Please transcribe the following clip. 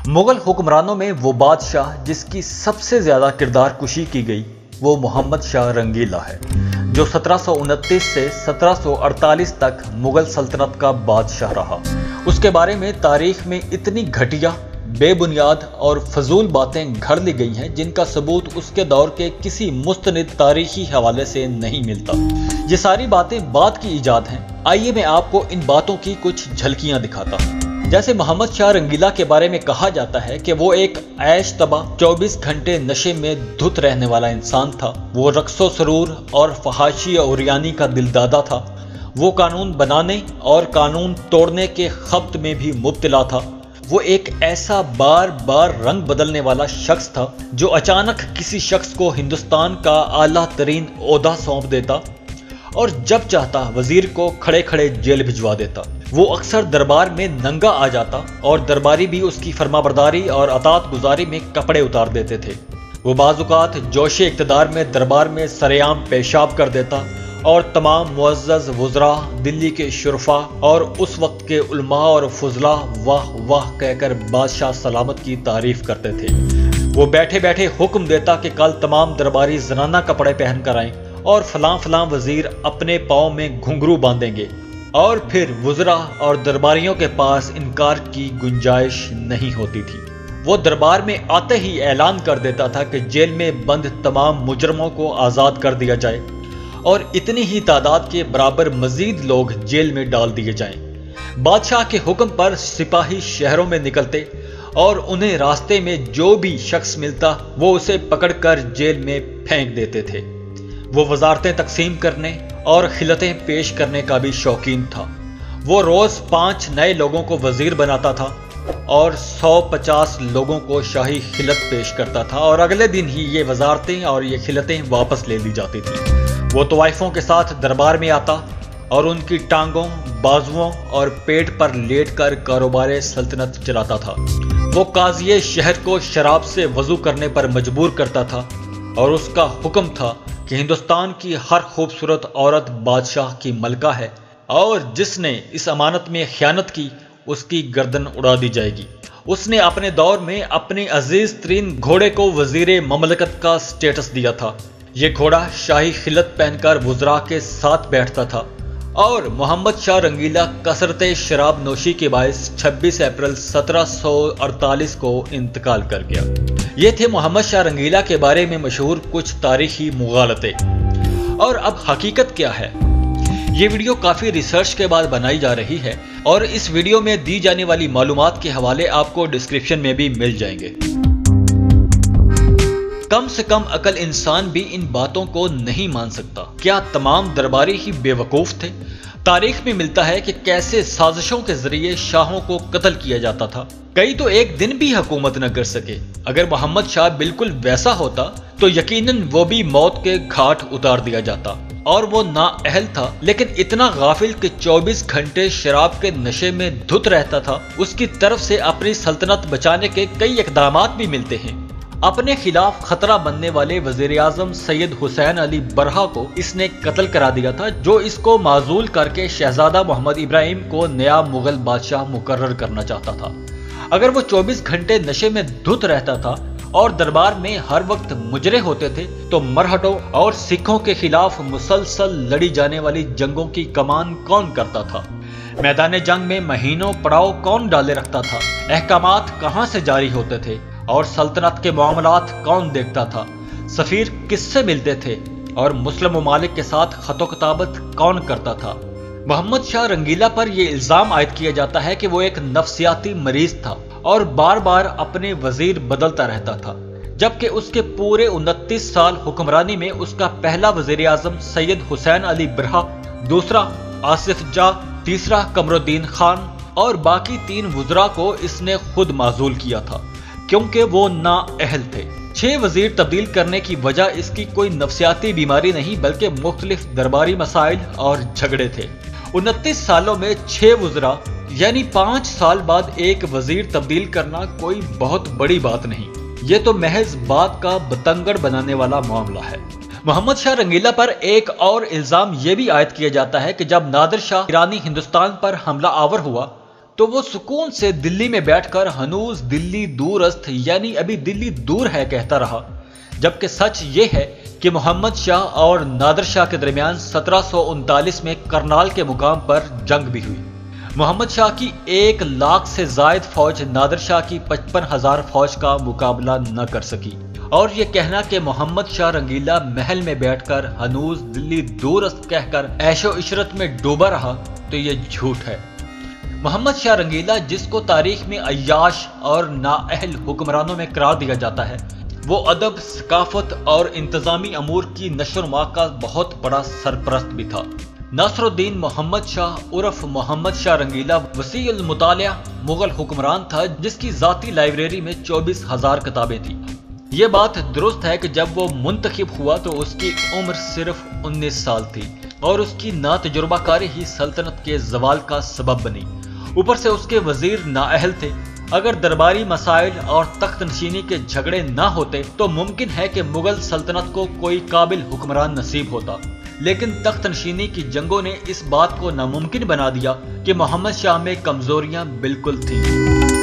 मुगल हुक्मरानों में वो बादशाह जिसकी सबसे ज्यादा किरदार कुशी की गई वो मोहम्मद शाह रंगीला है, जो 1729 से 1748 तक मुगल सल्तनत का बादशाह रहा। उसके बारे में तारीख में इतनी घटिया, बेबुनियाद और फजूल बातें घड़ ली गई हैं जिनका सबूत उसके दौर के किसी मुस्तनिद तारीखी हवाले से नहीं मिलता। ये सारी बातें बाद की इजाद हैं। आइए मैं आपको इन बातों की कुछ झलकियां दिखाता हूँ। जैसे मोहम्मद शाह रंगीला के बारे में कहा जाता है कि वो एक ऐश तबा 24 घंटे नशे में धुत रहने वाला इंसान था। वो रक्सो सरूर और फहाशी और उरियानी का दिलदादा था। वो कानून बनाने और कानून तोड़ने के खब्त में भी मुब्तला था। वो एक ऐसा बार बार रंग बदलने वाला शख्स था जो अचानक किसी शख्स को हिंदुस्तान का आला तरीन ओहदा सौंप देता और जब चाहता वजीर को खड़े खड़े जेल भिजवा देता। वो अक्सर दरबार में नंगा आ जाता और दरबारी भी उसकी फरमाबरदारी और अतात गुजारी में कपड़े उतार देते थे। वो बाजुकात जोशे इक़्तिदार में दरबार में सरेआम पेशाब कर देता और तमाम मुअज़्ज़ज़ वुज़रा, दिल्ली के शुरफा और उस वक्त के उलमा और फुज़ला वाह वाह कहकर बादशाह सलामत की तारीफ करते थे। वो बैठे बैठे हुक्म देता कि कल तमाम दरबारी जनाना कपड़े पहन कर आएं और फलां फलां वजीर अपने पाँव में घुंघरू बांधेंगे, और फिर वुज़रा और दरबारियों के पास इनकार की गुंजाइश नहीं होती थी। वो दरबार में आते ही ऐलान कर देता था कि जेल में बंद तमाम मुजरमों को आज़ाद कर दिया जाए और इतनी ही तादाद के बराबर मजीद लोग जेल में डाल दिए जाएं। बादशाह के हुक्म पर सिपाही शहरों में निकलते और उन्हें रास्ते में जो भी शख्स मिलता वो उसे पकड़कर जेल में फेंक देते थे। वो वजारतें तकसीम करने और खिलतें पेश करने का भी शौकीन था। वो रोज 5 नए लोगों को वजीर बनाता था और 150 लोगों को शाही खिलत पेश करता था और अगले दिन ही ये वजारतें और ये खिलतें वापस ले ली जाती थी। वो तवाइफों के साथ दरबार में आता और उनकी टांगों, बाजुओं और पेट पर लेटकर कारोबार सल्तनत चलाता था। वो काज़ी शहर को शराब से वजू करने पर मजबूर करता था और उसका हुक्म था कि हिंदुस्तान की हर खूबसूरत औरत बादशाह की मलका है और जिसने इस अमानत में खयानत की उसकी गर्दन उड़ा दी जाएगी। उसने अपने दौर में अपने अजीज तरीन घोड़े को वजीर ममलकत का स्टेटस दिया था। ये घोड़ा शाही खिलत पहनकर वुज़रा के साथ बैठता था और मोहम्मद शाह रंगीला कसरत शराब नोशी के बायस 26 अप्रैल 1748 को इंतकाल कर गया। ये थे मोहम्मद शाह रंगीला के बारे में मशहूर कुछ तारीखी मुगालते। और अब हकीकत क्या है? ये वीडियो काफी रिसर्च के बाद बनाई जा रही है और इस वीडियो में दी जाने वाली मालूमात के हवाले आपको डिस्क्रिप्शन में भी मिल जाएंगे। कम से कम अकल इंसान भी इन बातों को नहीं मान सकता। क्या तमाम दरबारी ही बेवकूफ थे? तारीख में मिलता है कि कैसे साजिशों के जरिए शाहों को कत्ल किया जाता था। कई तो एक दिन भी हुकूमत न कर सके। अगर मोहम्मद शाह बिल्कुल वैसा होता तो यकीनन वो भी मौत के घाट उतार दिया जाता। और वो नाअहल था, लेकिन इतना गाफिल कि 24 घंटे शराब के नशे में धुत रहता था। उसकी तरफ से अपनी सल्तनत बचाने के कई इकदामात भी मिलते हैं। अपने खिलाफ खतरा बनने वाले वजीर आजम सैयद हुसैन अली बरहा को इसने कत्ल करा दिया था, जो इसको माजूल करके शहजादा मोहम्मद इब्राहिम को नया मुगल बादशाह मुकर्रर करना चाहता था। अगर वो 24 घंटे नशे में धुत रहता था और दरबार में हर वक्त मुजरे होते थे तो मरहटों और सिखों के खिलाफ मुसलसल लड़ी जाने वाली जंगों की कमान कौन करता था? मैदान जंग में महीनों पड़ाव कौन डाले रखता था? अहकामात कहाँ से जारी होते थे और सल्तनत के मामलात कौन देखता था? सफीर किससे मिलते थे और मुस्लिम ममालिक के साथ खतो किताबत कौन करता था? मोहम्मद शाह रंगीला पर यह इल्जाम आयद किया जाता है कि वो एक नफ्सियाती मरीज था और बार बार अपने वजीर बदलता रहता था, जबकि उसके पूरे 29 साल हुक्मरानी में उसका पहला वजीर आजम सैयद हुसैन अली बरहा, दूसरा आसिफ जा, तीसरा कमरुद्दीन खान और बाकी 3 वुज़रा को इसने खुद माजूल किया था क्योंकि वो नाअहल थे। 6 वजीर तब्दील करने की वजह इसकी कोई नफ्सियाती बीमारी नहीं बल्कि मुख्तलिफ दरबारी मसाइल और झगड़े थे। 29 सालों में 6 वुज़रा यानी 5 साल बाद एक वजीर तब्दील करना कोई बहुत बड़ी बात नहीं। ये तो महज बात का बतंगड़ बनाने वाला मामला है। मोहम्मद शाह रंगीला पर एक और इल्जाम यह भी आयद किया जाता है कि जब नादिर शाह ईरानी हिंदुस्तान पर हमला आवर हुआ तो वो सुकून से दिल्ली में बैठकर हनूज दिल्ली दूरस्थ यानी अभी दिल्ली दूर है कहता रहा। जबकि सच ये है कि मोहम्मद शाह और नादिर शाह के दरमियान 1739 में करनाल के मुकाम पर जंग भी हुई। मोहम्मद शाह की 1 लाख से जायद फौज नादिर शाह की 55,000 फौज का मुकाबला न कर सकी। और ये कहना कि मोहम्मद शाह रंगीला महल में बैठकर हनूज दिल्ली दूरस्थ कहकर ऐशो इशरत में डूबा रहा, तो ये झूठ है। मोहम्मद शाह रंगीला, जिसको तारीख में अय्याश और नाअहल हुक्मरानों में करार दिया जाता है, वो अदब, सकाफत और इंतजामी अमूर की नशोनुमा का बहुत बड़ा सरपरस्त भी था। नासरुद्दीन मोहम्मद शाह उर्फ मोहम्मद शाह रंगीला वसीउल मुतालिया मुगल हुक्मरान था, जिसकी जाती लाइब्रेरी में 24,000 किताबें थी। ये बात दुरुस्त है कि जब वो मुंतखब हुआ तो उसकी उम्र सिर्फ 19 साल थी और उसकी नातजुर्बाकारी ही सल्तनत के जवाल का सबब बनी। ऊपर से उसके वजीर नाअहल थे। अगर दरबारी मसाइल और तख्त नशीनी के झगड़े ना होते तो मुमकिन है कि मुगल सल्तनत को कोई काबिल हुक्मरान नसीब होता, लेकिन तख्त नशीनी की जंगों ने इस बात को नामुमकिन बना दिया कि मोहम्मद शाह में कमजोरियां बिल्कुल थीं।